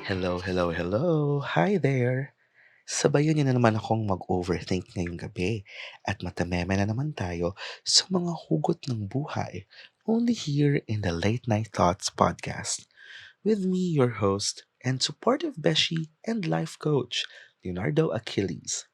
Hello, hello, hello. Hi there. Sabayan niyo na naman akong mag-overthink ngayong gabi at matameme na naman tayo sa mga hugot ng buhay only here in the Late Night Thoughts podcast. With me, your host and supportive beshy and life coach, Leonardo Achilles.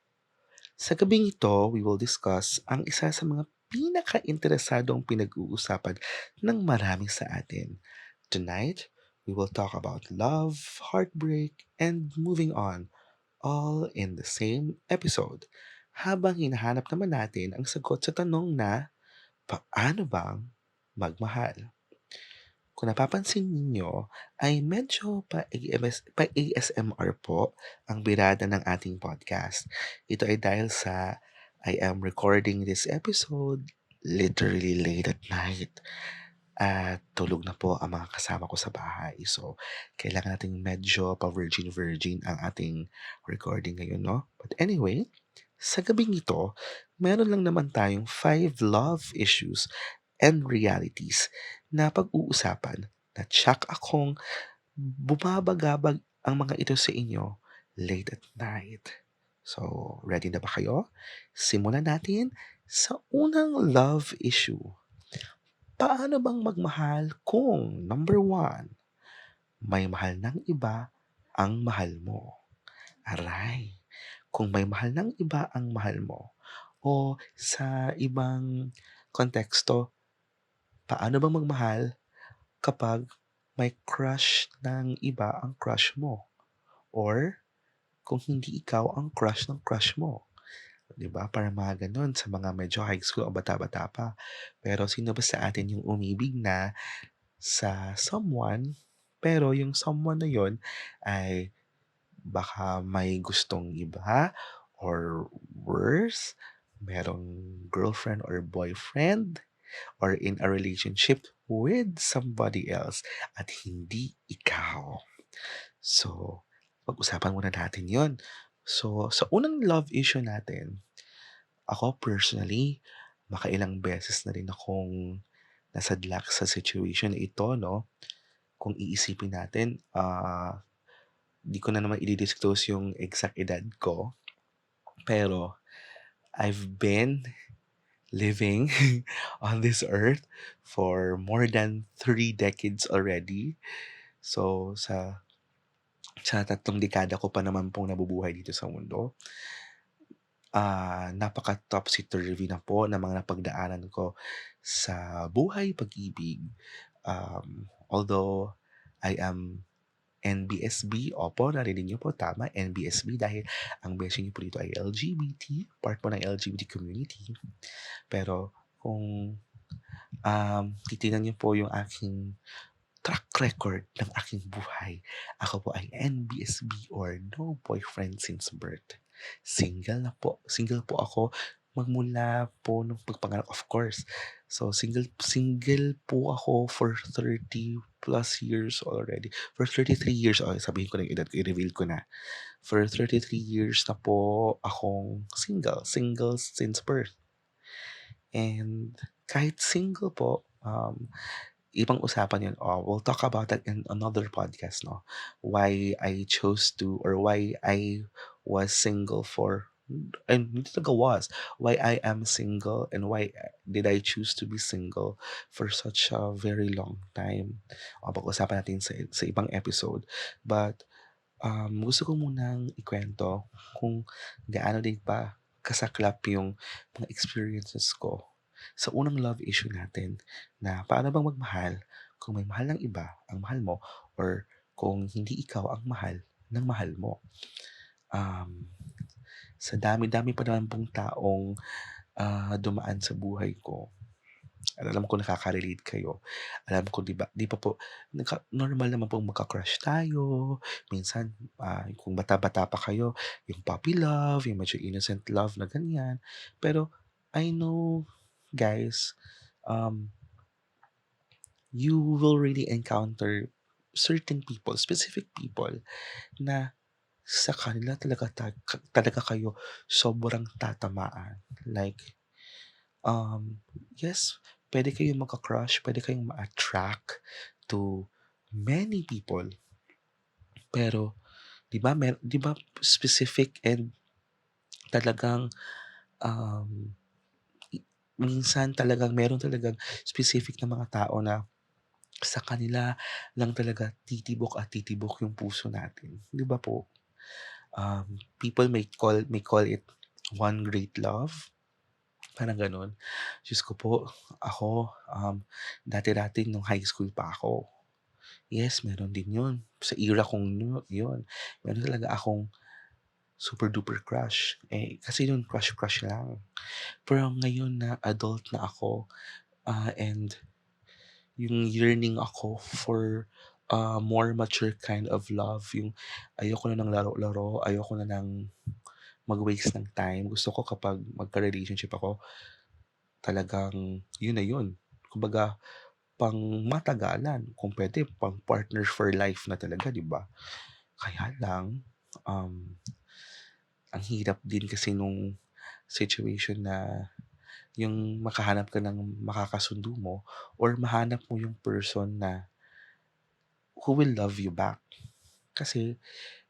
Sa gabing ito, we will discuss ang isa sa mga pinakainteresadong pinag-uusapan ng marami sa atin. Tonight, we will talk about love, heartbreak, and moving on, all in the same episode. Habang hinahanap naman natin ang sagot sa tanong na, paano bang magmahal? Kung napapansin ninyo, ay medyo pa-ASMR po ang birada ng ating podcast. Ito ay dahil sa I am recording this episode literally late at night at tulog na po ang mga kasama ko sa bahay. So, kailangan nating medyo pa-virgin-virgin ang ating recording ngayon, no? But anyway, sa gabing ito, meron lang naman tayong 5 love issues and realities na pag-uusapan na tiyak akong bumabagabag ang mga ito sa inyo late at night. So, ready na ba kayo? Simulan natin sa unang love issue. Paano bang magmahal kung number 1, may mahal ng iba ang mahal mo? Aray, kung may mahal ng iba ang mahal mo o sa ibang konteksto, paano bang magmahal kapag may crush ng iba ang crush mo? Or kung hindi ikaw ang crush ng crush mo? 'Di ba? Parang mga gano'n sa mga medyo high school o bata-bata pa. Pero sino ba sa atin yung umibig na sa someone, pero yung someone na yon ay baka may gustong iba or worse, merong girlfriend or boyfriend or in a relationship with somebody else at hindi ikaw. So, pag-usapan muna natin yon. So, sa unang love issue natin, ako personally, makailang beses na rin akong nasadlak sa situation na ito, no? Kung iisipin natin, di ko na naman i-disclose yung exact edad ko, pero I've been living on this earth for more than 3 decades already. So, sa 3 dekada ko pa naman pong nabubuhay dito sa mundo, napaka-topsy-turvy na po ng mga napagdaanan ko sa buhay, pag-ibig. Although I am NBSB, opo, narinig niyo po, tama, NBSB dahil ang beshi niyo po dito ay LGBT, part po ng LGBT community. Pero kung titignan niyo po yung aking track record ng aking buhay, ako po ay NBSB or no boyfriend since birth. Single po ako magmula po nung pagpanganak, of course. So, single po ako for 30 plus years already. For 33 years, sabihin ko na yung edad ko, i-reveal ko na. For 33 years na po akong single since birth. And kahit single po, ibang usapan yun. We'll talk about that in another podcast, no? Why I chose to, or why I was single for, and hindi talaga was, why I am single and why did I choose to be single for such a very long time. Pag-usapan natin sa ibang episode. But, gusto ko munang ikwento kung gaano din pa kasaklap yung mga experiences ko sa unang love issue natin na paano bang magmahal kung may mahal ng iba ang mahal mo or kung hindi ikaw ang mahal ng mahal mo. Um, sa dami-dami pa naman pong taong dumaan sa buhay ko, alam ko nakaka-relate kayo. Alam ko, di pa po, normal naman pong magka-crush tayo. Minsan, kung bata-bata pa kayo, yung puppy love, yung medyo innocent love na ganyan. Pero, I know, guys, um, you will really encounter certain people, specific people, na sa kanila talaga kayo sobrang tatamaan. Like, yes, pwede kayong magka-crush, pwede kayong ma-attract to many people. Pero 'di ba specific and talagang, um, i minsan talagang meron talagang specific na mga tao na sa kanila lang talaga titibok at titibok yung puso natin, 'di ba po? People may call it one great love, parang gano'n. Diyos ko po, ako, dati-dati nung high school pa ako, yes, meron din 'yun. Sa era kong 'yun, meron talaga akong super duper crush. Eh, kasi yun crush-crush lang. Pero ngayon na adult na ako, and yung yearning ako for more mature kind of love, yung ayoko na ng laro-laro, ayoko na ng mag-waste ng time. Gusto ko kapag magka-relationship ako, talagang yun na yun. Kumbaga, pang matagalan, kung pwede, pang partner for life na talaga, di ba? Kaya lang, um, ang hirap din kasi nung situation na yung makahanap ka ng makakasundo mo or mahanap mo yung person na who will love you back. Kasi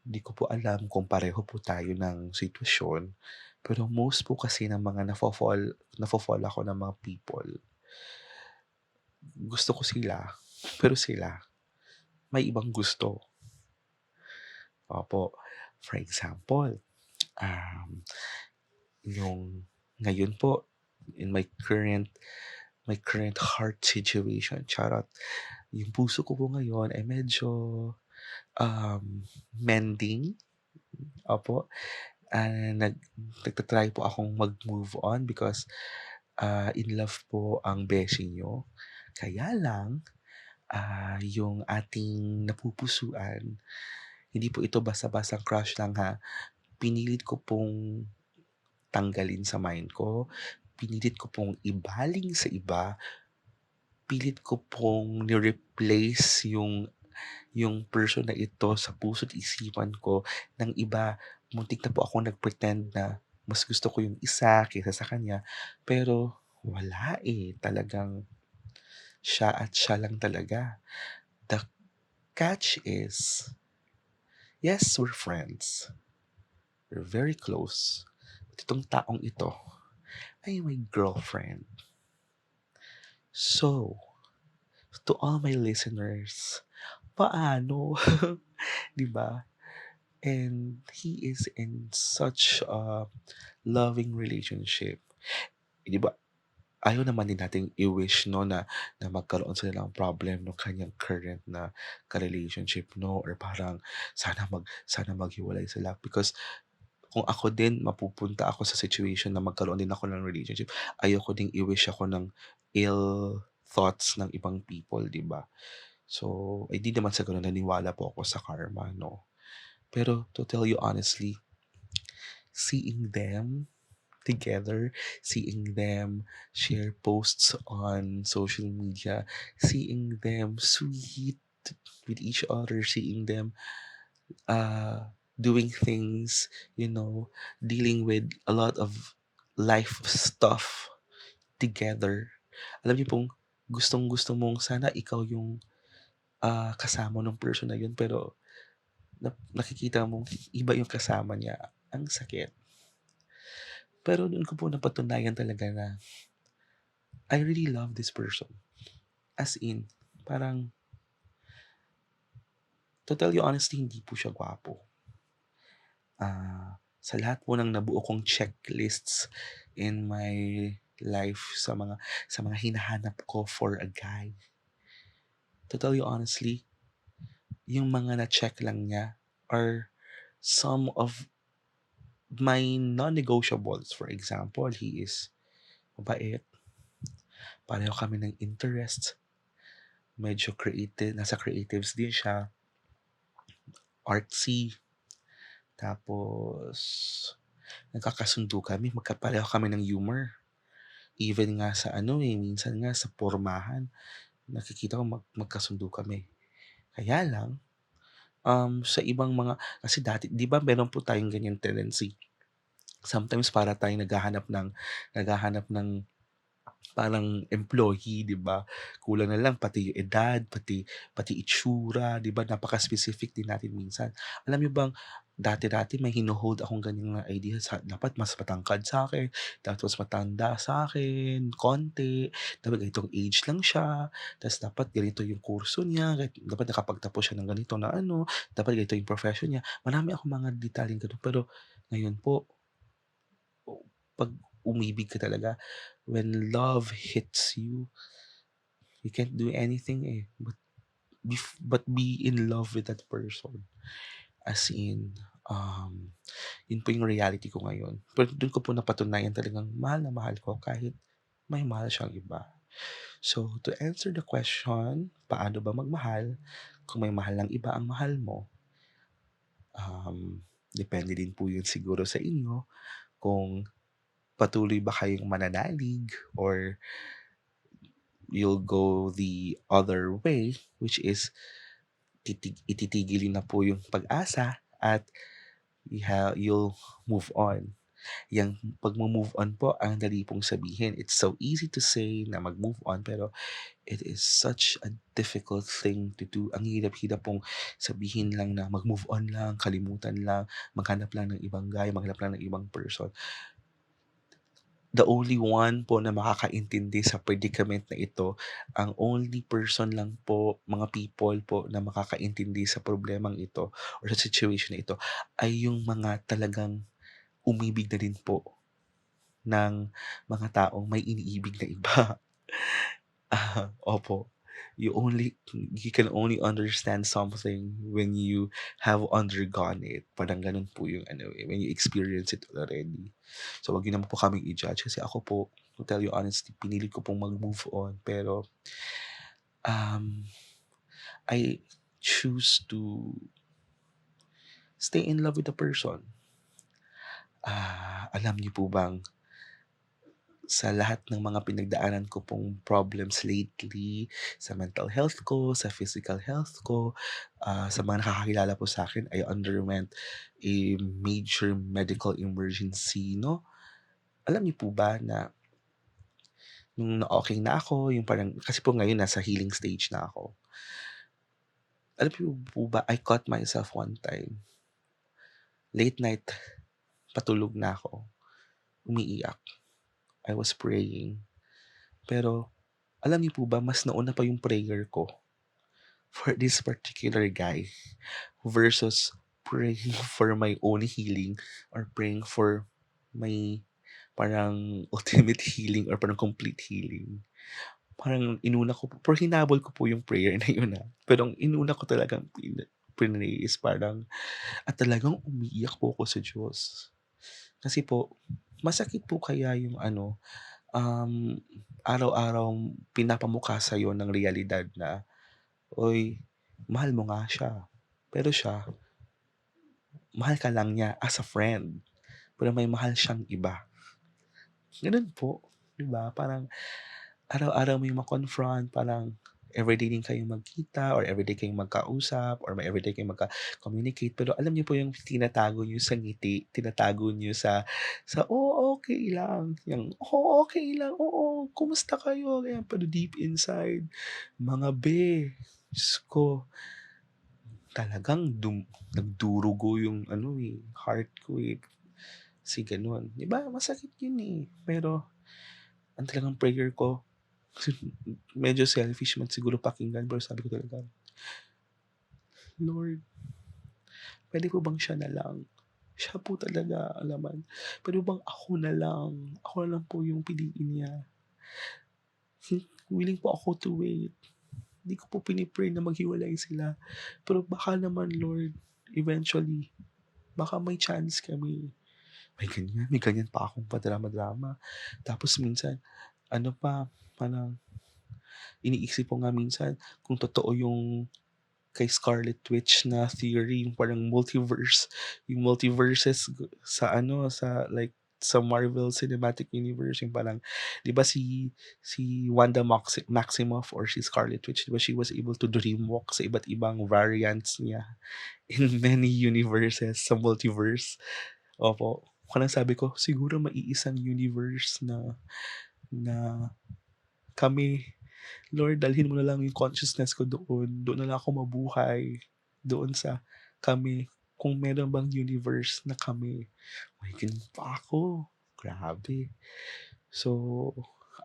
di ko po alam kung pareho po tayo ng sitwasyon, pero most po kasi ng mga nafo-fall ako ng mga people, gusto ko sila, pero sila may ibang gusto. Opo, for example, um, yung ngayon po in my current heart situation, charot. Yung puso ko po ngayon ay medyo mending. Opo, nagta-try po akong mag-move on because in love po ang beshi niyo. Kaya lang, yung ating napupusuan, hindi po ito basta-bastang crush lang ha. Pinilit ko pong tanggalin sa mind ko, pinilit ko pong ibaling sa iba, pilit ko pong ni-replace yung person na ito sa puso't isipan ko ng iba. Muntik na po akong nag-pretend na mas gusto ko yung isa kaysa sa kanya, pero wala, eh, talagang siya at siya lang talaga. The catch is, yes, we're friends. We're very close. At itong taong ito ay my girlfriend. So, to all my listeners, paano? 'Di ba? And he is in such a loving relationship. Eh, 'di ba, ayaw naman din nating i-wish 'no na magkaroon sila ng problem nung kanyang current na ka-relationship 'no, or parang sana maghiwalay sila, because kung ako din mapupunta ako sa situation na magkaroon din ako ng relationship, ayoko ding i-wish ako ng ill thoughts ng ibang people, 'di ba? So, eh, di naman sa gano'n naniniwala po ako sa karma 'no. Pero to tell you honestly, seeing them together, seeing them share posts on social media, seeing them sweet with each other, seeing them doing things, dealing with a lot of life stuff together. Alam niyo pong gustong-gusto mong sana ikaw yung kasama ng person na yun, pero nakikita mong iba yung kasama niya. Ang sakit. Pero doon ko po napatunayan talaga na I really love this person. As in, parang, to tell you honestly, hindi po siya gwapo. Sa lahat po ng nabuo kong checklists in my life, sa mga hinahanap ko for a guy, to tell you honestly, yung mga na-check lang niya are some of my non-negotiables. For example, he is mabait, pareho kami ng interests, medyo creative, nasa creatives din siya, artsy, tapos nagkakasundo kami, magkapareho kami ng humor. Even nga sa minsan nga sa pormahan, nakikita ko magkasundo kami. Kaya lang, sa ibang mga, kasi dati, di ba meron po tayong ganyan tendency. Sometimes para tayong naghahanap ng parang employee, 'di ba? Kulang na lang pati yung edad, pati itsura, 'di ba? Napaka-specific din natin minsan. Alam niyo bang dati-dati may hino-hold akong ganyang idea sa dapat mas matangkad sa'kin, dapat mas matanda sa'kin konti, dapat ganitong age lang siya, ta's dapat ganito yung kurso niya, dapat nakapagtapos siya ng ganito na ano, dapat ganito yung profession niya. Marami akong mga detalyeng gano'n, pero ngayon po, 'pag umibig ka talaga, when love hits you, you can't do anything, eh, but be in love with that person. As in, yun po yung reality ko ngayon. Pero dun ko po napatunayan talagang mahal na mahal ko kahit may mahal siyang iba. So, to answer the question, paano ba magmahal kung may mahal ng iba ang mahal mo? Depende din po yun siguro sa inyo kung patuloy ba kayong mananalig or you'll go the other way, which is ititigil niyo na po yung pag-asa at you'll move on. Yang pagmo-move on po, ang dali pong sabihin. It's so easy to say na mag-move on, pero it is such a difficult thing to do. Ang hirap-hirap pong sabihin lang na mag-move on lang, kalimutan lang, maghanap lang ng ibang guy, maghanap lang ng ibang person. The only one po na makakaintindi sa predicament na ito, ang only person lang po, mga people po na makakaintindi sa problemang ito or sa situation na ito ay yung mga talagang umibig na din po ng mga taong may iniibig na iba. Opo. You can only understand something when you have undergone it. Parang ganun po yung ano, eh, when you experience it already. So, wag niyo naman po kaming i-judge kasi ako po, to tell you honestly, pinili ko pong mag-move on. Pero, um, I choose to stay in love with the person. Alam niyo po bang sa lahat ng mga pinagdaanan ko pong problems lately, sa mental health ko, sa physical health ko, sa mga nakakakilala po sa akin, I underwent a major medical emergency, 'no. Alam niyo po ba na nung na-okey na ako, yung parang kasi po ngayon nasa healing stage na ako. Alam niyo po ba, I caught myself one time, late night, patulog na ako, umiiyak. I was praying, pero alam niyo po ba mas nauna pa yung prayer ko for this particular guy versus praying for my own healing or praying for my parang ultimate healing or parang complete healing. Parang inuna ko pero hinabol ko po yung prayer na yun, pero ang inuna ko talagang prinay is parang at talagang umiiyak po ako sa Diyos. Kasi po, masakit po kaya yung ano, um, araw-araw pinapamukha sa'yo ng realidad na, "Uy, mahal mo nga siya." Pero siya, mahal ka lang niya as a friend, pero may mahal siyang iba. Gano'n po, 'di ba? Parang araw-araw mo yung ma-confront, parang everyday din kayong magkita or everyday kayong magkausap or may everyday kayong magka-communicate, pero alam niyo po yung tinatago niyo sa ngiti, tinatago niyo sa, "Oo, okey lang." Yung, "Oo, okey lang. Oo, kumusta kayo?" Ganyan. Pero deep inside, mga be, Diyos ko, talagang nagdurugo yung ano, eh, heart ko, eh, kasi gano'n. 'Di ba masakit yun, eh, pero ang talagang prayer ko medyo selfish man siguro pakinggan pero sabi ko talaga, "Lord, puwede po bang siya na lang? Siya po talaga ang laman. Puwede bang ako na lang? Ako na lang po yung piliin niya. Willing po ako to wait." Hindi ko po pini-pray na maghiwalay sila, pero baka naman Lord, eventually, baka may chance kami. May ganyan pa akong padrama-drama. Tapos minsan ano pa, parang iniisip ko nga minsan kung totoo yung kay Scarlet Witch na theory, yung parang yung multiverses sa ano, sa like sa Marvel Cinematic Universe, yung parang 'di ba si Wanda Maximoff or si Scarlet Witch, 'di ba she was able to dreamwalk sa iba't ibang variants niya in many universes sa multiverse. Opo, parang sabi ko siguro maiisang universe na kami. Lord, dalhin mo na lang yung consciousness ko doon. Doon na lang ako mabuhay. Doon sa kami. Kung meron bang universe na kami. May ganun pa ako. Grabe. So,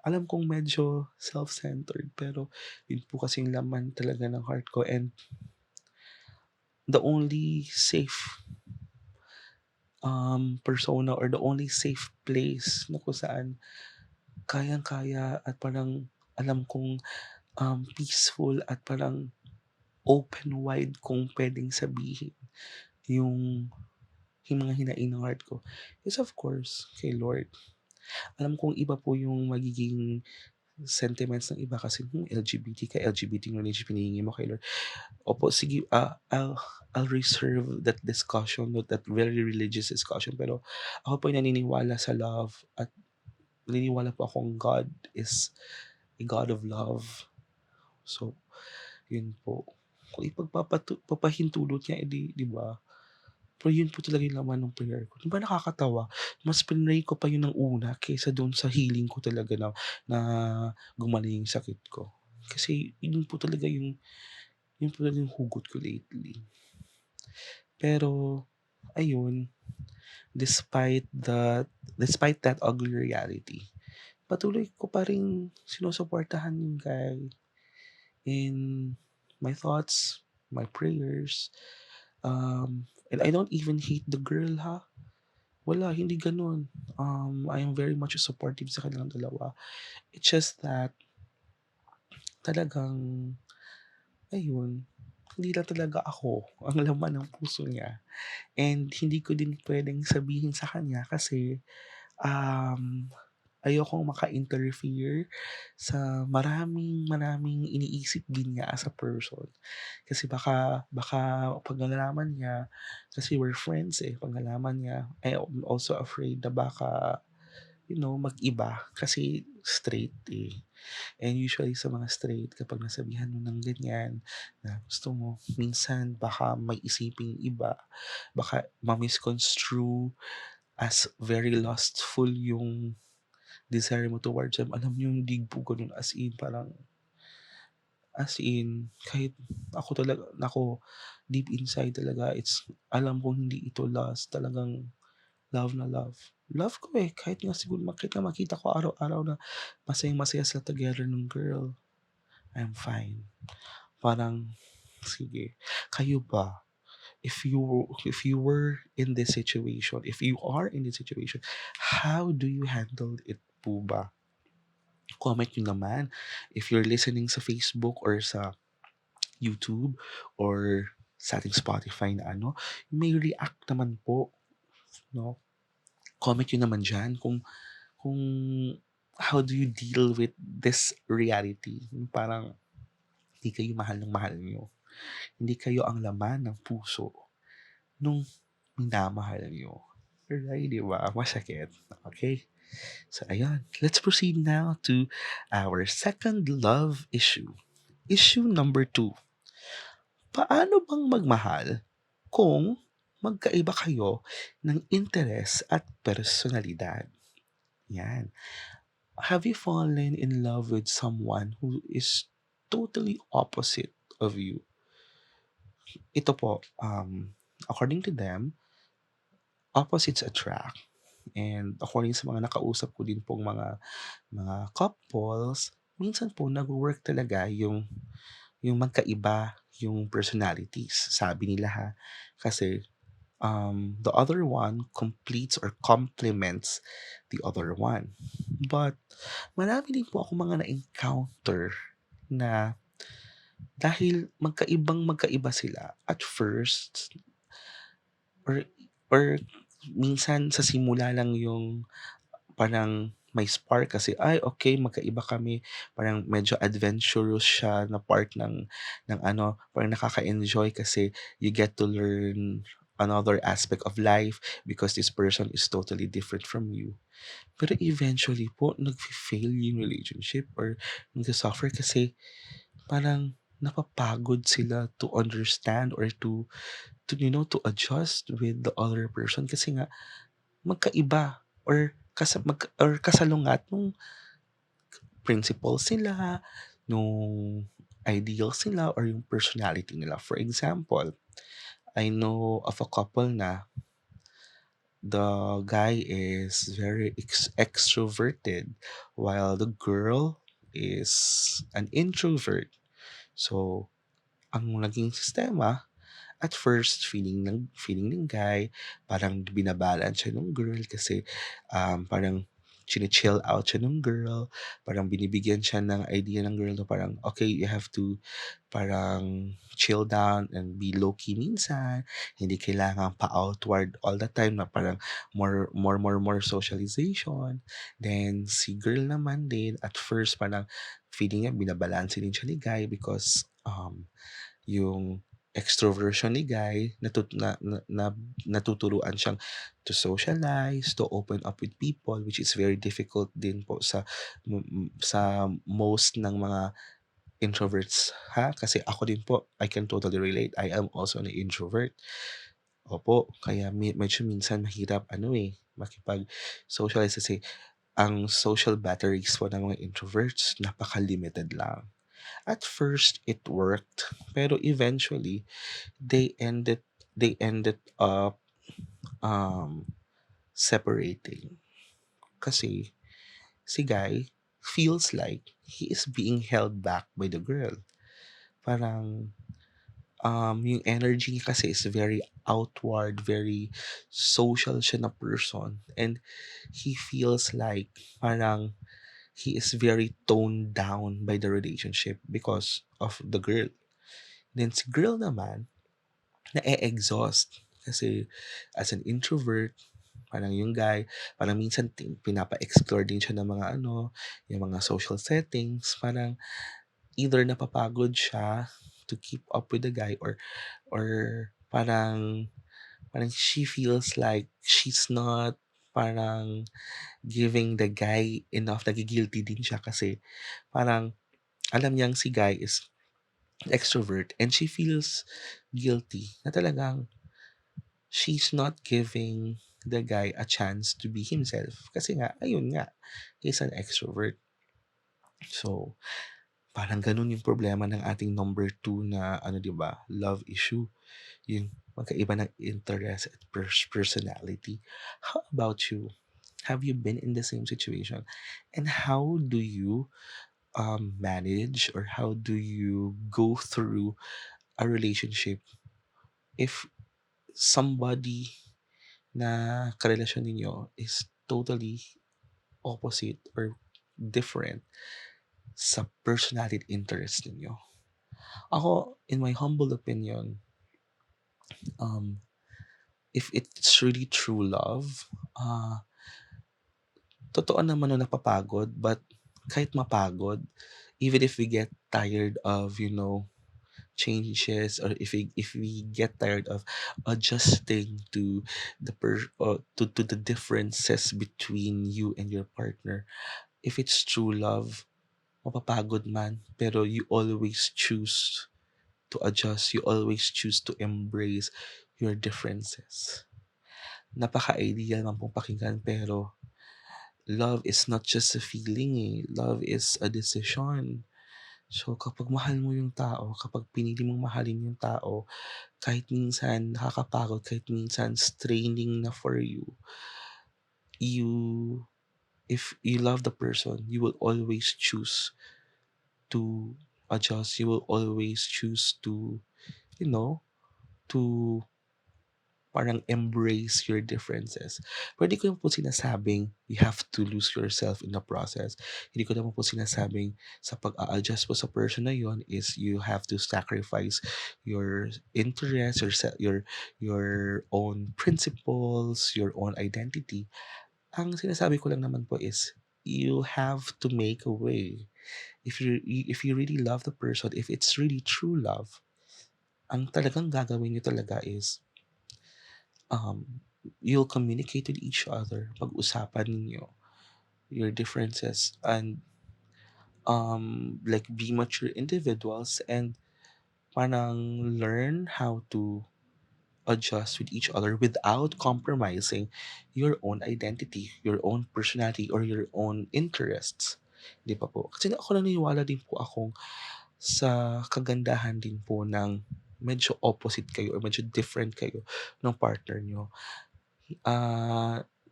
alam kong medyo self-centered pero yun po kasing laman talaga ng heart ko and the only safe persona or the only safe place na kung saan kayang-kaya at parang alam kong peaceful at parang open wide kung pwedeng sabihin yung yung mga hinaing ng heart ko is of course kay Lord. Alam kong iba po yung magiging sentiments ng iba kasi LGBT ka, LGBT yung relationship hinihingi mo kay Lord. Opo, sige, I'll reserve that discussion, that very religious discussion. Pero ako po ay naniniwala sa love at naniniwala po akong God is a God of love. So, yun po. Kung papahintulot niya, edi, di ba? Pero yun po talaga yung laman ng prayer ko. Di ba nakakatawa? Mas pinray ko pa yun ng una kaysa doon sa healing ko talaga na gumaling yung sakit ko. Kasi yun po talaga yun po talaga yung hugot ko lately. Pero, ayun, despite that ugly reality, patuloy ko pa rin sinusuportahan yung guy in my thoughts, my prayers, and I don't even hate the girl, ha? Wala, hindi gano'n. I am very much supportive sa kanilang dalawa. It's just that talagang ayun, hindi lang talaga ako ang laman ng puso niya and hindi ko din puwedeng sabihin sa kanya kasi, um, ayokong maka-interfere sa maraming iniisip din niya as a person. Kasi baka baka 'pag nalaman niya kasi we're friends, eh, 'pag nalaman niya, I'm also afraid na baka, mag-iba kasi straight, eh. And usually sa mga straight kapag nasabihan mo ng ganyan na gusto mo, minsan baka may isiping iba, baka ma-misconstrue as very lustful yung desire mo towards them. Alam niyo hindi po gano'n as in kahit ako talaga naku, deep inside talaga alam kong hindi ito lust, talagang love na love. Love ko, eh, kahit nga siguro makita ko araw-araw na masayang-masaya sila together ng girl, I'm fine. Parang, sige, kayo ba? If you were in this situation, if you are in this situation, how do you handle it po ba? Comment nyo naman if you're listening sa Facebook or sa YouTube or sa ating Spotify na may react naman po, no? Comment nyo naman diyan kung how do you deal with this reality? Yung parang hindi kayo mahal ng mahal niyo. Hindi kayo ang laman ng puso nung minamahal niyo. Right, di ba? Masakit. Okay? So, ayun. Let's proceed now to our second love issue. Issue number 2. Paano bang magmahal kung magkaiba kayo ng interes at personalidad? Yan. Have you fallen in love with someone who is totally opposite of you? Ito po, according to them, opposites attract. And according sa mga nakausap ko din pong mga couples, minsan po nagwo-work talaga yung magkaiba yung personalities, sabi nila ha. Kasi the other one completes or complements the other one. But marami din po ako mga na-encounter na dahil magkaiba sila at first or or minsan sa simula lang yung parang may spark kasi, ay okay magkaiba kami, parang medyo adventurous siya na part ng parang nakaka-enjoy kasi you get to learn another aspect of life because this person is totally different from you. Pero eventually po nagfe-fail yung relationship or nagsa-suffer kasi parang napapagod sila to understand or to adjust with the other person kasi nga magkaiba or kasalungat nung principles nila, nung ideals nila, or yung personality nila. For example, I know of a couple na the guy is very extroverted while the girl is an introvert. So, ang naging sistema, at first, feeling ng guy, parang binabalance siya nung girl kasi parang chine-chill out siya nung girl, parang binibigyan siya ng idea ng girl na parang, okay, you have to parang chill down and be low-key minsan, hindi kailangan pa-outward all the time na parang more socialization. Then, si girl naman din, at first, parang feeling niya binabalanse din siya ni guy because yung extroversion ni guy natuturuan siyang to socialize, to open up with people, which is very difficult din po sa most ng mga introverts, ha, kasi ako din po, I can totally relate. I am also an introvert. Opo, kaya medyo minsan mahirap makipag-socialize kasi ang social batteries po ng mga introverts napaka-limited lang. At first, it worked, pero eventually, they ended they ended up um separating kasi si guy feels like he is being held back by the girl. Parang yung energy niya kasi is very outward, very social siya na person, and he feels like parang he is very toned down by the relationship because of the girl. Then si girl naman, na-e-exhaust kasi as an introvert, parang yung guy, parang minsan pinapa-explore din siya ng mga yung mga social settings, parang either napapagod siya to keep up with the guy, or parang parang she feels like she's not parang giving the guy enough, nagi-guilty din siya kasi parang alam niyang si guy is extrovert and she feels guilty na talagang she's not giving the guy a chance to be himself. Kasi nga, ayun nga, he's an extrovert. So, parang ganun yung problema ng ating number two na, di ba, love issue. Yung magkaiba ng interest at personality. How about you? Have you been in the same situation? And how do you manage, or how do you go through a relationship if somebody na karelasyon ninyo is totally opposite or different sa personality interest ninyo? Ako, in my humble opinion, um, if it's really true love, totoo naman na napapagod, but kahit mapagod, even if we get tired of, changes, or if we get tired of adjusting to to the differences between you and your partner, if it's true love, mapapagod man, pero you always choose to adjust, you always choose to embrace your differences. Napaka-ideal man pong pakinggan, pero love is not just a feeling, love is a decision. So, kapag mahal mo yung tao, kapag pinili mong mahalin yung tao, kahit minsan nakakapagod, kahit minsan straining na for you, you, if you love the person, you will always choose to adjust. You will always choose to, you know, to parang embrace your differences. Pero hindi ko naman po sinasabing you have to lose yourself in the process. Hindi ko naman po sinasabing sa pag-a-adjust po sa person na yon is you have to sacrifice your interests, your own principles, your own identity. Ang sinasabi ko lang naman po is you have to make a way. If you really love the person, if it's really true love, ang talagang gagawin niyo talaga is you'll communicate with each other, pag-usapan ninyo your differences, and like be mature individuals, and parang learn how to adjust with each other without compromising your own identity, your own personality, or your own interests. 'di ba po? Kasi ako naniniwala din po akong sa kagandahan din po ng medyo opposite kayo or medyo different kayo ng partner niyo.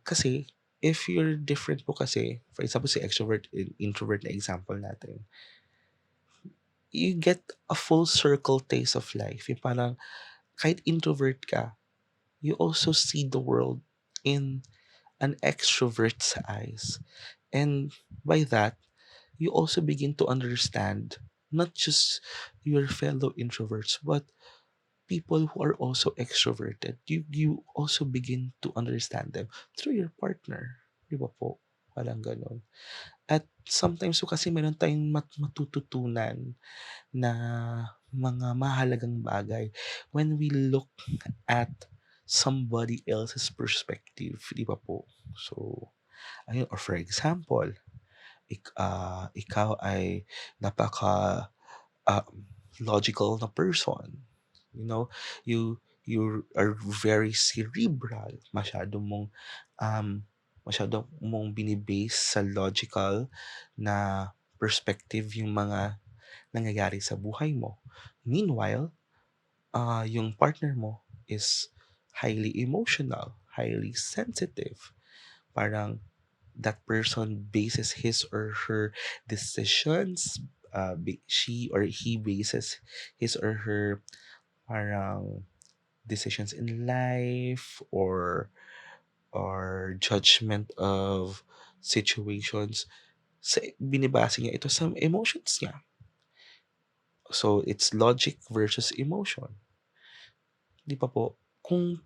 Kasi if you're different po kasi, for example, si extrovert and introvert na example natin, you get a full circle taste of life. Yung parang kahit introvert ka, you also see the world in an extrovert's eyes. And by that, you also begin to understand not just your fellow introverts, but people who are also extroverted. You also begin to understand them through your partner. Di ba po? Parang ganun. At sometimes po kasi meron tayong matututunan na mga mahalagang bagay when we look at somebody else's perspective, di ba po? So, ayun, or for example, ikaw ay napaka logical na person. You know, you are very cerebral. Um, masyado mong binibase sa logical na perspective yung mga nangyayari sa buhay mo. Meanwhile, yung partner mo is highly emotional, highly sensitive. Parang that person bases his or her decisions, she or he bases his or her parang decisions in life or judgment of situations binibase niya ito sa emotions niya. So it's logic versus emotion. Di ba po? Kung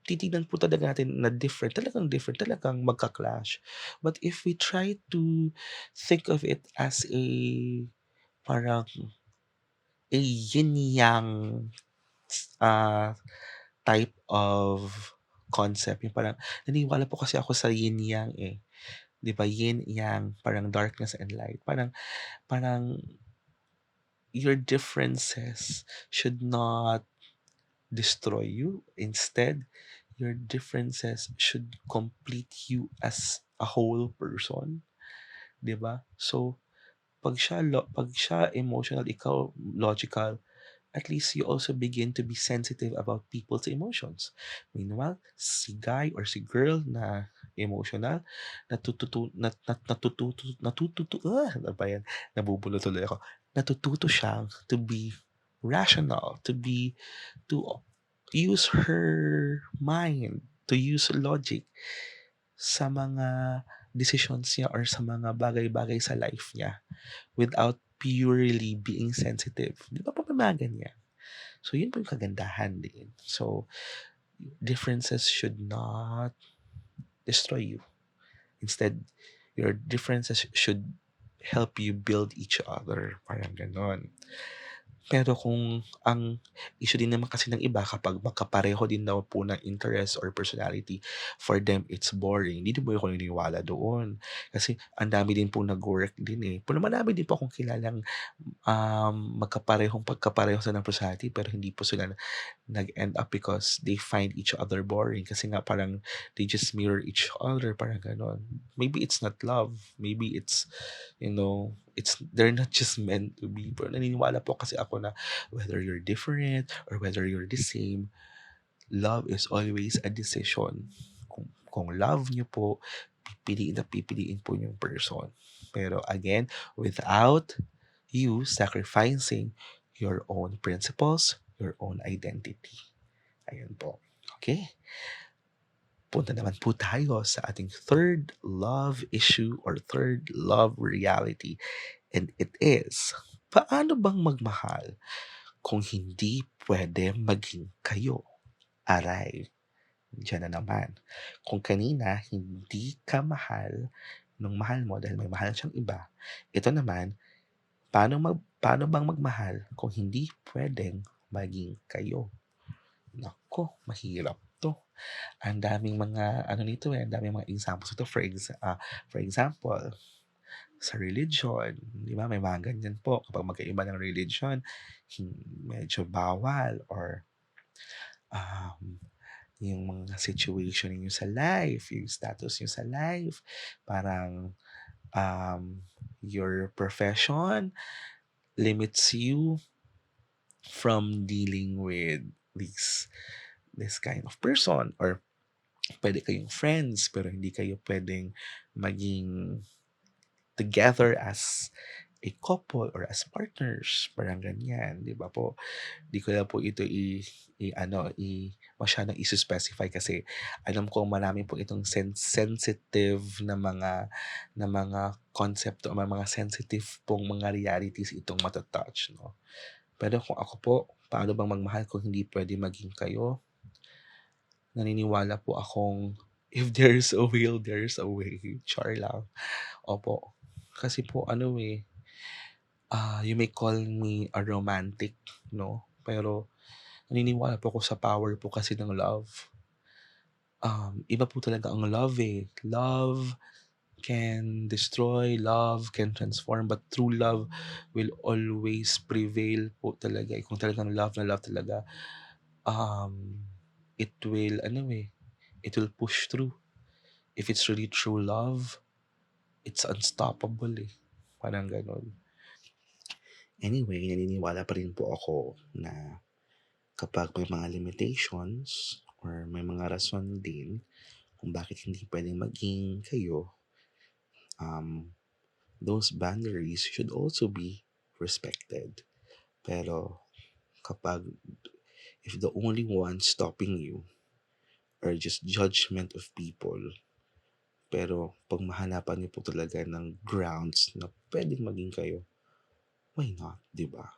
titignan po talaga natin na different, talagang magka-clash. But if we try to think of it as parang a yin-yang uh, type of concept, yung parang naniniwala po kasi ako sa yin-yang, eh. 'Di ba, yin-yang, parang darkness and light. Parang your differences should not destroy you. Instead, your differences should complete you as a whole person, 'di ba? So, pag siya emotional, ikaw logical, at least you also begin to be sensitive about people's emotions. Meanwhile, si guy or si girl na emotional, ano ba yan? Nabubulol tuloy ako. Natututo siyang to be rational, to use her mind, to use logic sa mga decisions niya or sa mga bagay-bagay sa life niya without purely being sensitive. Di ba po may mga ganyan? So, yun po yung kagandahan din. So, differences should not destroy you. Instead, your differences should help you build each other. Parang ganon. Pero kung ang issue din naman kasi ng iba kapag magkapareho din daw po ng interest or personality, for them it's boring. Hindi din po ako naniniwala doon. Kasi ang dami din po nag-work din eh. Pero marami din po akong kilalang pagkapareho sila ng personality pero hindi po sila nag-end up because they find each other boring kasi nga parang they just mirror each other, parang ganon. Maybe it's not love, maybe it's, they're not just meant to be. Pero naniniwala po kasi ako na whether you're different or whether you're the same, love is always a decision. Kung love nyo po, pipiliin po yung person. Pero again, without you sacrificing your own principles, your own identity. Ayan po. Okay? Punta naman po tayo sa ating third love issue or third love reality. And it is, paano bang magmahal kung hindi pwede maging kayo? Aray, diyan na naman. Kung kanina hindi ka mahal nung mahal mo dahil may mahal siyang iba, ito naman, paano bang magmahal kung hindi pwedeng maging kayo? Nako, mahirap 'to. Ang daming mga ano nito, ang daming mga examples nito. For example, sa religion, 'di ba may mga ganyan po kapag magkaiba ng religion, medyo bawal or, um, yung mga situation niyo sa life, yung status niyo sa life, parang, um, your profession limits you from dealing with this this kind of person, or pwede kayong friends pero hindi kayo pwedeng maging together as a couple or as partners, parang ganyan, 'di ba po? Di ko na po ito masyadong specify kasi alam ko marami po itong sensitive na mga concept o mga sensitive pong mga realities itong mata-touch, 'no? Pero kung ako po, paano bang magmahal kung hindi puwede maging kayo? Naniniwala po akong if there's a will, there's a way. Char lang. Opo. Kasi po you may call me a romantic, 'no? Pero naniniwala po ako sa power po kasi ng love. Iba po talaga ang love, eh. Love can destroy, love can transform, but true love will always prevail po talaga, eh. Kung talagang love na love talaga, um, it will it will push through. If it's really true love, it's unstoppable, eh, parang gano'n. Anyway, naniniwala pa rin po ako na kapag may mga limitations or may mga rason din kung bakit hindi puwedeng maging kayo, um, those boundaries should also be respected. Pero kapag if the only one stopping you are just judgment of people, pero 'pag mahanapan niyo po talaga ng grounds na puwedeng maging kayo, why not, 'di ba?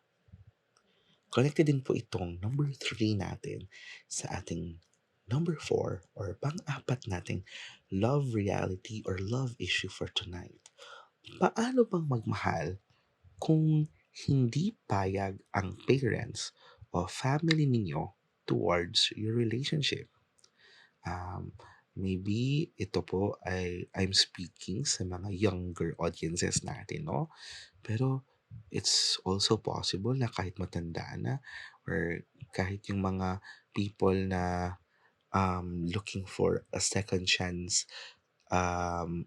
Connected din po itong number 3 natin sa ating number 4 or pang-apat nating love reality or love issue for tonight. Paano bang magmahal kung hindi payag ang parents o family ninyo towards your relationship? Um, Maybe ito po ay I'm speaking sa mga younger audiences natin, 'no? Pero it's also possible na kahit matanda na or kahit yung mga people na looking for a second chance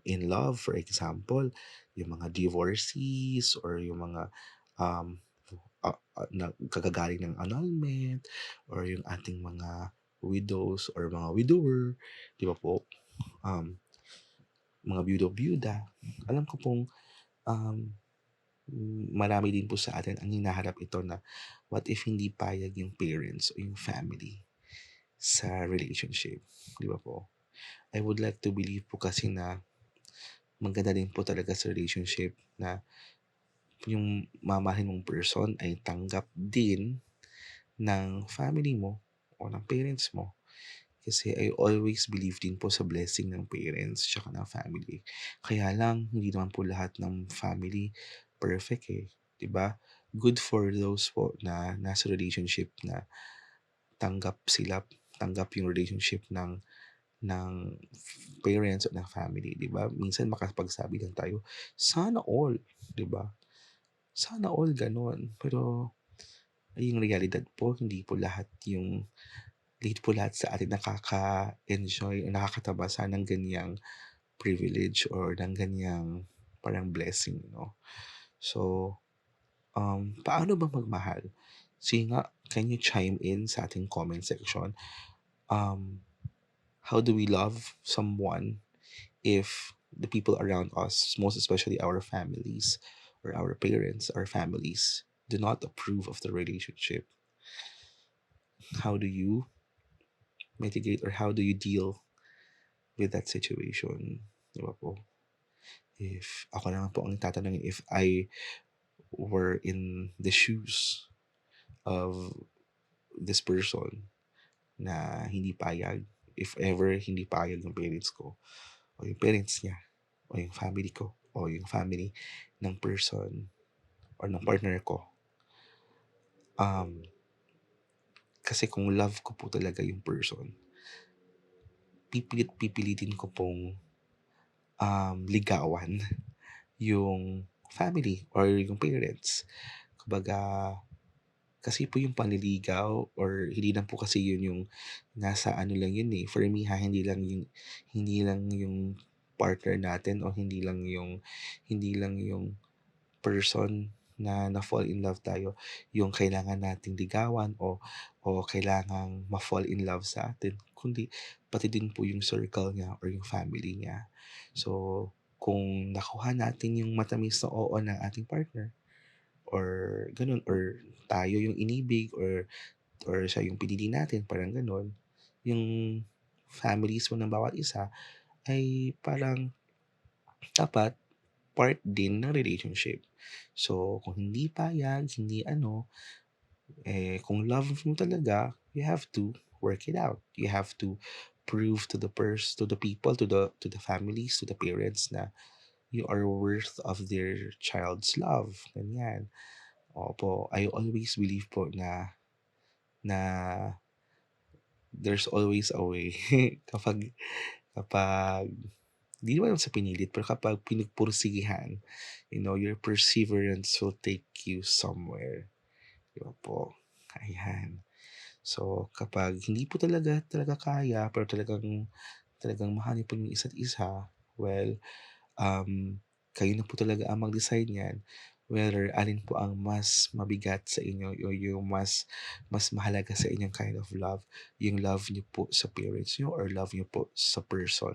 in love, for example, yung mga divorcees or yung mga um, na kagagaling ng annulment or yung ating mga widows or mga widower, di ba po? Um, mga byudo-byuda. Alam ko pong um, marami din po sa atin ang hinaharap ito na what if hindi payag yung parents o yung family sa relationship, di ba po? I would like to believe po kasi na maganda din po talaga sa relationship na yung mamahalin mong person ay tanggap din ng family mo o ng parents mo. Kasi I always believe din po sa blessing ng parents tsaka ng family. Kaya lang, hindi naman po lahat ng family perfect, eh. 'Di ba? Good for those po na nasa relationship na tanggap sila, tanggap yung relationship ng parents o ng family, 'di ba? Minsan makapagsabi lang tayo, "Sana all." 'Di ba? Sana all gano'n. Pero ay yung realidad po, hindi po lahat sa atin nakaka-enjoy o nakakatabasa ng ganiyang privilege or ng ganiyang parang blessing, 'no? So, paano ba magmahal? Sige nga, can you chime in sa ating comment section? Um, how do we love someone if the people around us, most especially our families or our parents, our families, do not approve of the relationship? How do you mitigate or how do you deal with that situation? Di ba po? If ako naman po ang tatanungin, if I were in the shoes of this person na hindi payag, if ever hindi payag yung parents ko o yung parents niya o yung family ko o yung family ng person or ng partner ko, um, kasi kung love ko po talaga yung person, pipilitin ko pong ligawan yung family or yung parents. Kumbaga, kasi po yung panliligaw or hindi lang po kasi yun yung nasa ano lang yun, eh. For me ha, hindi lang yung partner natin o hindi lang yung person na na-fall in love tayo, yung kailangan nating ligawan o kailangang ma-fall in love sa atin, kundi pati din po yung circle niya or yung family niya. So, kung nakuha natin yung matamis na oo ng ating partner or gano'n or tayo yung inibig or siya yung pinili natin, parang gano'n, yung families mo ng bawat isa ay parang dapat part din ng relationship. So, kung hindi payag, hindi ano, kung love mo talaga, you have to work it out. You have to prove to to the people, to the families, to the parents na you are worth of their child's love. Ganyan. Opo, I always believe po na there's always a way kapag di naman sa pinilit, pero kapag pinagpursigihan, your perseverance will take you somewhere. Di ba po? Ayan. So, kapag hindi po talaga kaya, pero talagang mahal niyo po yung isa't isa, well, kayo na po talaga ang mag-decide niyan whether alin po ang mas mabigat sa inyo o yung mas mahalaga sa inyong kind of love. Yung love niyo po sa parents niyo or love niyo po sa person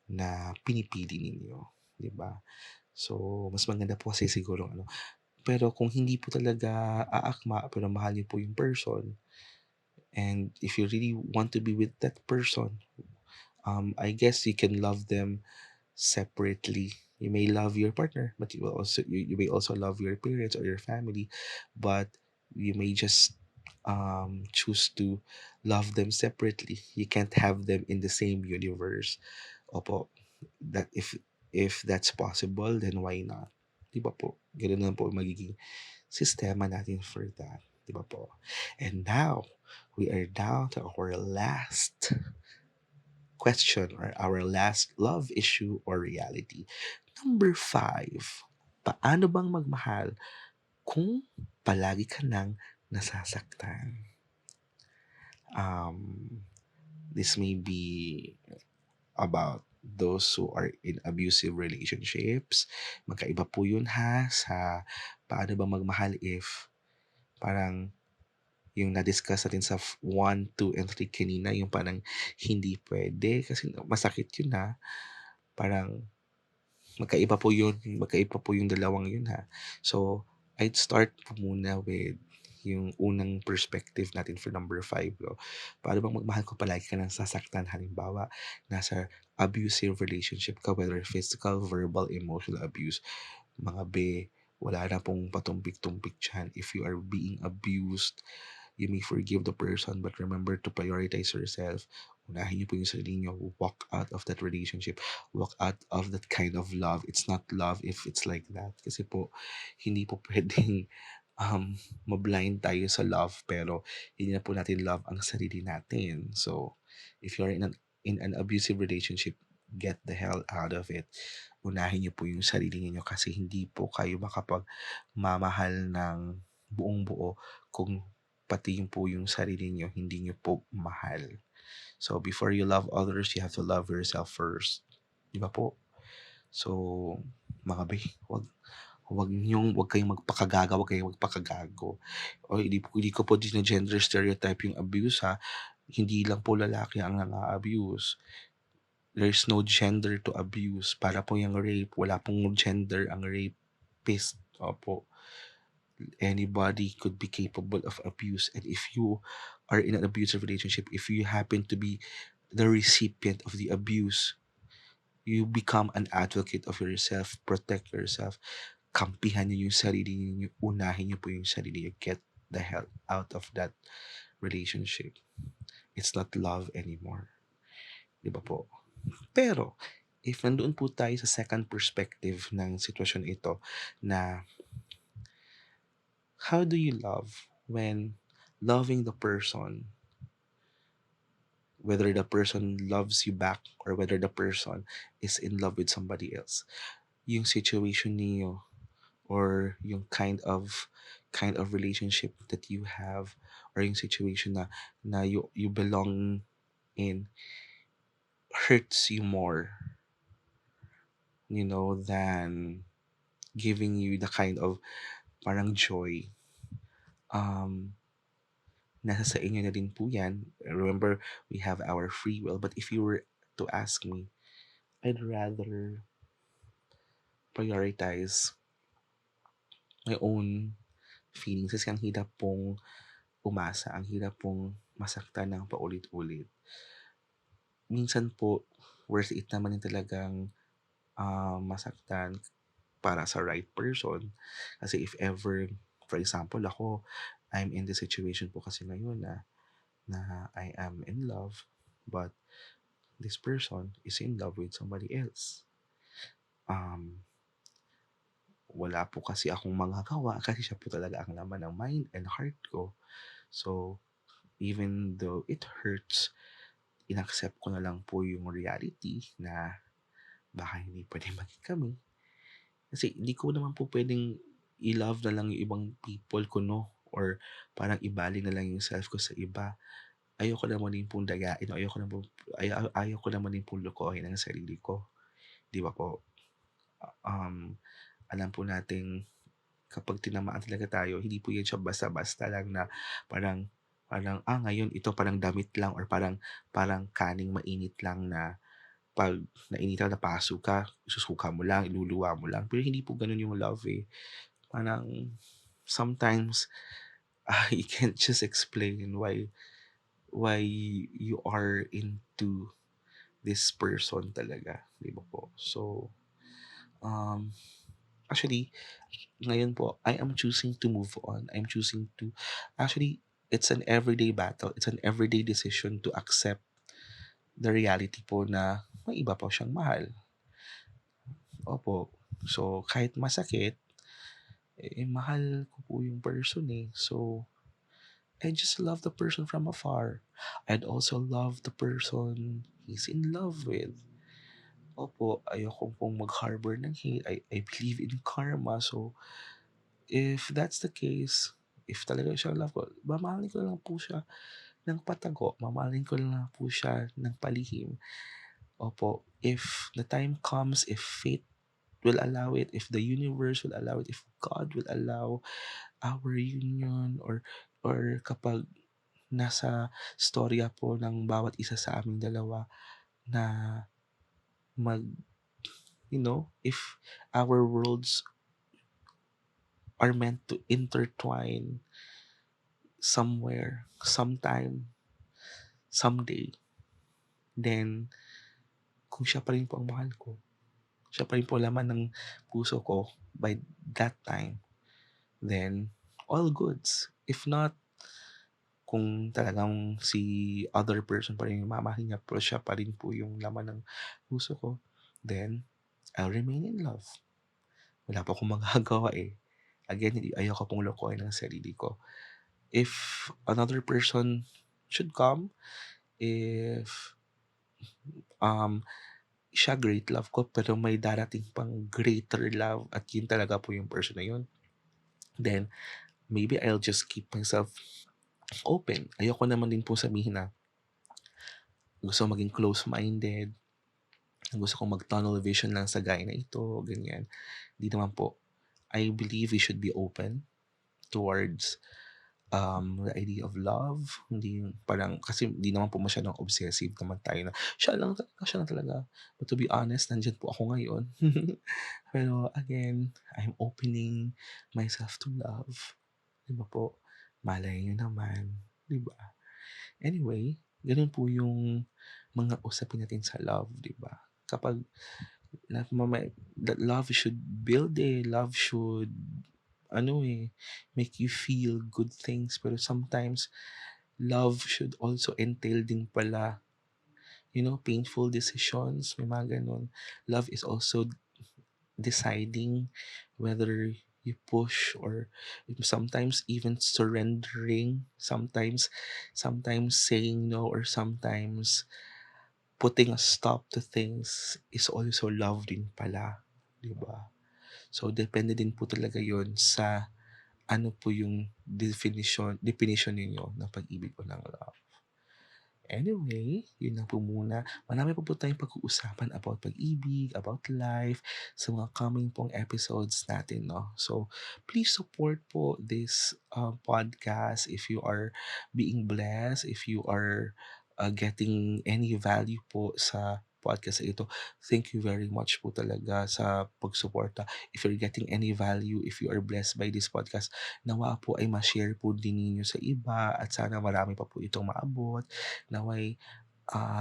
na pinipili ninyo, 'di ba? So, mas maganda po kasi siguro ano, pero kung hindi po talaga aakma pero mahal niyo po yung person and if you really want to be with that person, I guess you can love them separately. You may love your partner, but you may also love your parents or your family, but you may just choose to love them separately. You can't have them in the same universe. Opo, that if that's possible, then why not? 'Di ba po? Gano'n lang po ang magiging sistema natin for that. 'Di ba po? And now, we are down to our last question or our last love issue or reality. Number 5, paano bang magmahal kung palagi ka nang nasasaktan? Um, this may be about those who are in abusive relationships. Magkaiba po yun ha sa paano ba magmahal if parang yung na-discuss natin sa 1, 2, and 3 kanina, yung parang hindi pwede kasi masakit yun ha. Parang magkaiba po yung dalawang yun ha. So, I'd start po muna with yung unang perspective natin for number 5. No? Paano bang magmahal ko palagi ka ng sasaktan? Halimbawa, nasa abusive relationship ka, whether physical, verbal, emotional abuse. Mga be, wala na pong patumpik-tumpik dyan. If you are being abused, you may forgive the person, but remember to prioritize yourself. Unahin niyo po yung sarili niyo. Walk out of that relationship. Walk out of that kind of love. It's not love if it's like that. Kasi po, hindi po pwedeng mablind tayo sa love, pero hindi na po natin love ang sarili natin. So, if you're in an abusive relationship, get the hell out of it. Unahin niyo po yung sarili niyo kasi hindi po kayo makapagmamahal ng buong buo kung pati yung po yung sarili niyo hindi niyo po mahal. So, before you love others, you have to love yourself first. Di ba po? So, mga be, wag kayong magpakagaga, wag kayong magpakagago. O hindi ko po gender stereotype yung abuse ha. Hindi lang po lalaki ang nang-abuse. There's no gender to abuse. Para po yung rape, wala pong gender ang rapist. Opo. Anybody could be capable of abuse, and if you are in an abusive relationship, if you happen to be the recipient of the abuse, you become an advocate of yourself, protect yourself, kampihan niyo yung sarili niyo, unahin niyo po yung sarili niyo, get the hell out of that relationship. It's not love anymore. Di ba po? Pero, if nandoon po tayo sa second perspective ng sitwasyon ito na how do you love when loving the person, whether the person loves you back or whether the person is in love with somebody else? Yung situation niyo or yung kind of relationship that you have or yung situation na you belong in hurts you more, than giving you the kind of parang joy. Um, Nasa sa inyo na din po yan. Remember, we have our free will. But if you were to ask me, I'd rather prioritize my own feelings kasi ang hirap pong umasa, ang hirap pong masaktan ng paulit-ulit. Minsan po, worth it naman din talagang masaktan para sa right person. Kasi if ever, for example, ako, I'm in the situation po kasi ngayon na I am in love, but this person is in love with somebody else. Um, Wala po kasi akong magagawa kasi siya po talaga ang laman ng mind and heart ko. So, even though it hurts, inaccept ko na lang po yung reality na baka hindi pwede maging kami. Kasi hindi ko naman po pwedeng i-love na lang yung ibang people ko, no? Or parang ibali na lang yung self ko sa iba. Ayoko naman din pong dayain, ayoko naman din pong lokohin ang sarili ko. Di ba po? Um, Alam po nating kapag tinamaan talaga tayo, hindi po yan siya basta-basta lang na parang ngayon ito parang damit lang or parang kaning mainit lang na pag nainitan na paso ka, susuka mo lang, iluluwa mo lang. Pero hindi po ganun yung love eh. Parang sometimes I can't just explain why you are into this person talaga, 'di ba po? So, um, actually, ngayon po, I am choosing to move on. I'm choosing to, actually, it's an everyday battle. It's an everyday decision to accept the reality po na may iba po siyang mahal. Opo. So, kahit masakit, mahal ko po yung person eh. So, I just love the person from afar. I'd also love the person he's in love with. Opo, ayoko pong mag-harbor ng hate. I believe in karma. So, if that's the case, if talaga siya love ko, mamahalin ko lang po siya ng patago. Mamahalin ko lang po siya ng palihim. Opo, if the time comes, if fate will allow it, if the universe will allow it, if God will allow our union, or kapag nasa storya po ng bawat isa sa aming dalawa na mag, if our worlds are meant to intertwine somewhere, sometime, someday, then kung siya pa rin po ang mahal ko, siya pa rin po laman ng puso ko by that time, then all goods. If not, kung talagang si other person pa rin yung mamahalin niya pero siya pa rin po yung laman ng puso ko, then I'll remain in love. Wala pa akong magagawa eh. Again, ayoko pong lokohin ang sarili ko. If another person should come, if um siya great love ko pero may darating pang greater love at yun talaga po yung person na yun, then maybe I'll just keep myself open. Ayoko naman din po sabihin na gusto maging close-minded, gusto kong mag-tunnel vision lang sa guy na ito, ganyan. Di naman po. I believe we should be open towards the idea of love. Hindi parang, kasi di naman po masyadong obsessive naman tayo na siya lang talaga. But to be honest, nandyan po ako ngayon. Pero again, I'm opening myself to love. Di ba po? Malay nyo naman. Di ba? Anyway, ganun po yung mga usapin natin sa love, di ba? Kapag that love should build love should make you feel good things. Pero sometimes, love should also entail din pala, painful decisions. May mga ganun. Love is also deciding whether you push or sometimes even surrendering, sometimes saying no, or sometimes putting a stop to things is also love din pala, 'di ba? So depende din po talaga 'yon sa ano po yung definition ninyo ng pag-ibig o ng love. Anyway, yun na po muna. Marami pa po tayong pag-uusapan about pag-ibig, about life, sa mga coming pong episodes natin, no? So, please support po this podcast if you are being blessed, if you are getting any value po sa podcast na ito. Thank you very much po talaga sa pagsuporta. If you're getting any value, if you are blessed by this podcast, nawa po ay ma-share po din ninyo sa iba at sana marami pa po itong maabot. Naway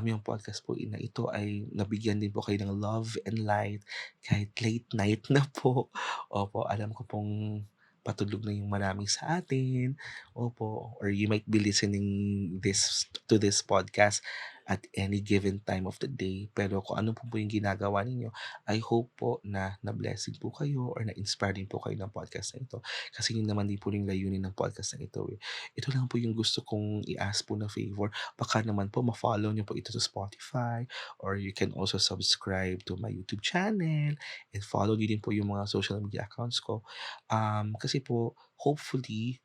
yung podcast po na ito ay nabigyan din po kayo ng love and light kahit late night na po. Opo, alam ko pong patulog na yung marami sa atin. Opo, or you might be listening this podcast at any given time of the day. Pero kung ano po yung ginagawa ninyo, I hope po na na-blessing po kayo or na-inspire din po kayo ng podcast na ito. Kasi yun naman din po yung layunin ng podcast na ito. Ito lang po yung gusto kong i-ask po na favor. Baka naman po ma-follow niyo po ito sa Spotify or you can also subscribe to my YouTube channel and follow niyo din po yung mga social media accounts ko. Kasi po, hopefully,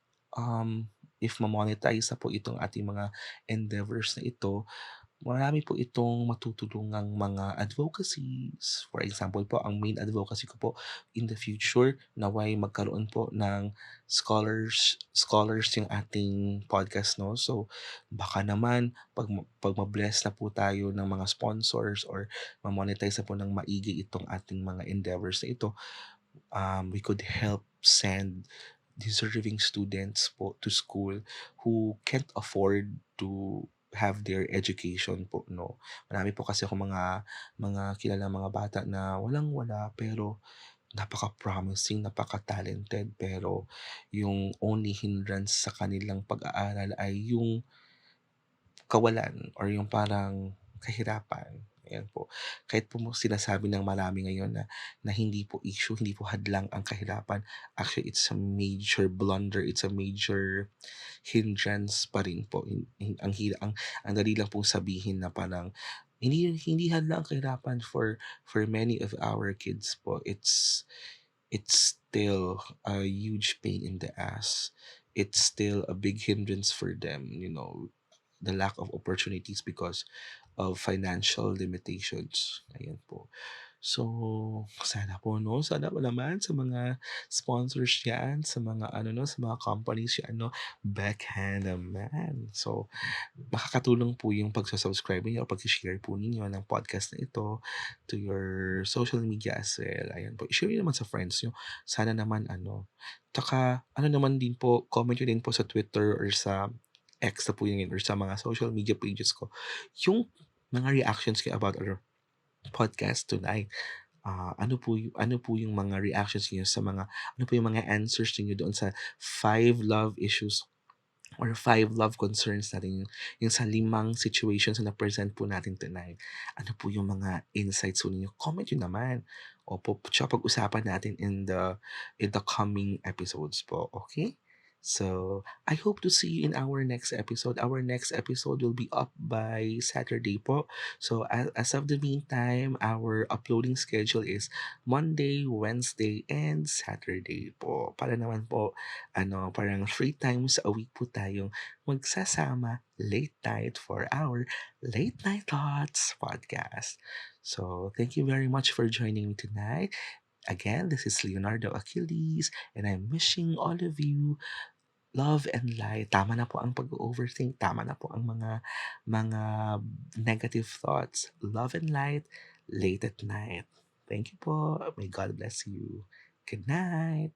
if ma-monetize na po itong ating mga endeavors na ito, marami po itong matutulungang mga advocacies. For example po, ang main advocacy ko po in the future, naway magkaroon po ng scholars yung ating podcast, no? So, baka naman, pag ma-bless na po tayo ng mga sponsors or ma-monetize na po ng maigi itong ating mga endeavors na ito, we could help send deserving students po to school who can't afford to have their education po, no. Marami po kasi ako mga kilalang mga bata na walang-wala pero napaka-promising, napaka-talented pero yung only hindrance sa kanilang pag-aaral ay yung kawalan or yung parang kahirapan, ayan po. Kahit po sinasabi ng marami ngayon na hindi po issue, hindi po hadlang ang kahirapan, actually it's a major blunder, it's a major hindrance pa rin po. Ang dali lang pong sabihin na parang hindi hadlang ang kahirapan for many of our kids po. It's still a huge pain in the ass. It's still a big hindrance for them, the lack of opportunities because of financial limitations. Ayan po. So, sana po, no? Sana po naman sa mga sponsors yan, sa mga ano, no, sa mga companies yan, no, backhand naman. So, makakatulong po yung pagsa-subscribe niyo o pag-share po ninyo ng podcast na ito to your social media as well. Ayan po. I-share niyo naman sa friends niyo. Sana naman Tsaka ano naman din po, comment niyo din po sa Twitter or sa X na po yun or sa mga social media pages ko yung mga reactions ko about our podcast tonight. Ano po yung mga reactions niyo sa mga ano po yung mga answers niyo doon sa 5 love issues or 5 love concerns natin, yung sa 5 situations na na-present po natin tonight. Ano po yung mga insights po ninyo? Comment yun naman. Opo, tsaka pag-usapan natin in the coming episodes po, okay? So, I hope to see you in our next episode. Our next episode will be up by Saturday po. So, as of the meantime, our uploading schedule is Monday, Wednesday, and Saturday po. Para naman po parang 3 times a week po tayong magsasama late night for our Late Night Thoughts podcast. So, thank you very much for joining me tonight. Again, this is Leonardo Achilles, and I'm wishing all of you love and light. Tama na po ang pag-overthink. Tama na po ang mga negative thoughts. Love and light late at night. Thank you po. May God bless you. Good night.